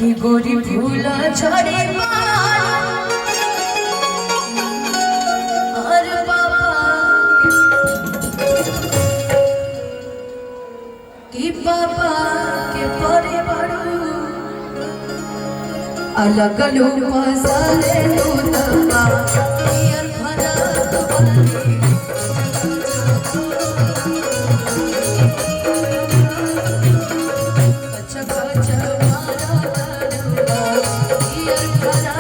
कि गोरी फूला झड़ी बाबा के परे बड़ू अलग लोग सारे दूतवा यार भरा अच्छा अच्छा मारा यार भरा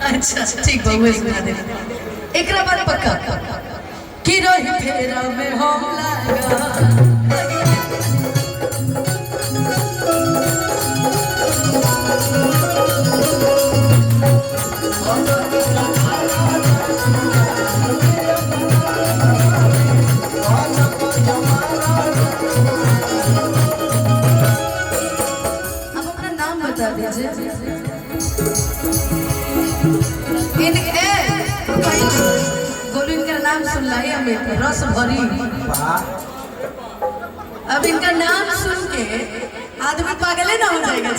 अच्छा ठीक बाबू सुना दे एकरा बाद पक्का कि रही फेरा में हम लागा अब अपना नाम बता दीजिए गोलू इनका नाम सुन ला हमें रस भरी अब इनका नाम सुन के आदमी पागल ही ना हो जाएगा।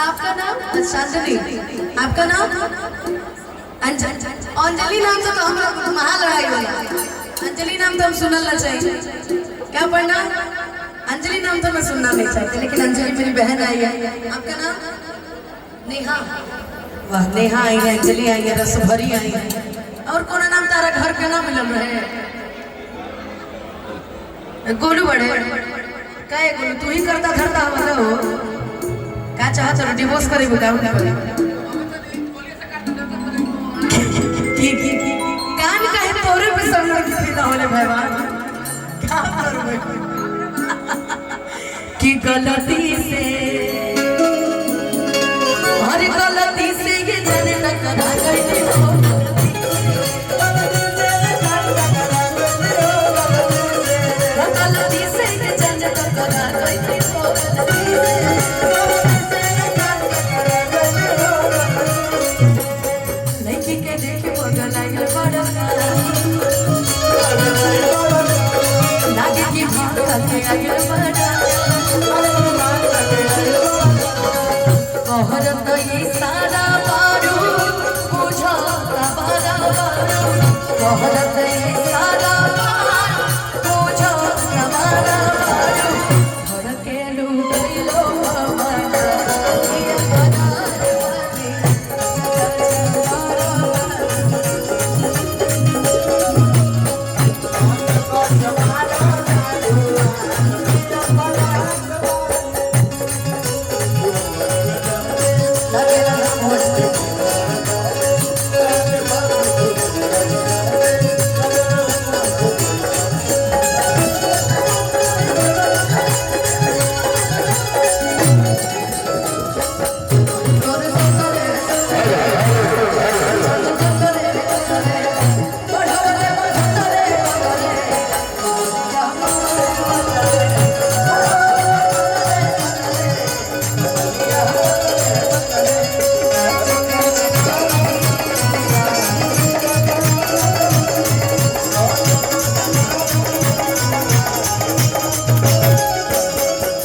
आपका नाम शांतनी, आपका नाम अंजलि नाम से तो हम लोग महा लड़ाई वाला अंजलि नाम तो हम सुनना चाहिए। क्या पढ़ना अंजलि नाम तो मैं सुनना नहीं चाहती लेकिन अंजलि मेरी बहन आई है। आपका नाम नेहा, वाह नेहा आई है, अंजलि आई है, रस भरी आई है। और कौन नाम तारा घर का नाम मिल रहे गोलू बड़े क्या गोलू तू ही करता धरता हमारा हो क्या चाह चलो डिवोर्स करे बुका कान कहे तोरे पे सब लोग सीधा होले भगवान क्या करूं कि गलती से हर गलती से ये जाने टकरा गई हो गलती से ये जाने टकरा गई हो लड़की के देखे बगल आइल बड़ा लागे कि भाग के आइल बड़ा कहरत ये सारा बारू बुझा बारा कहरत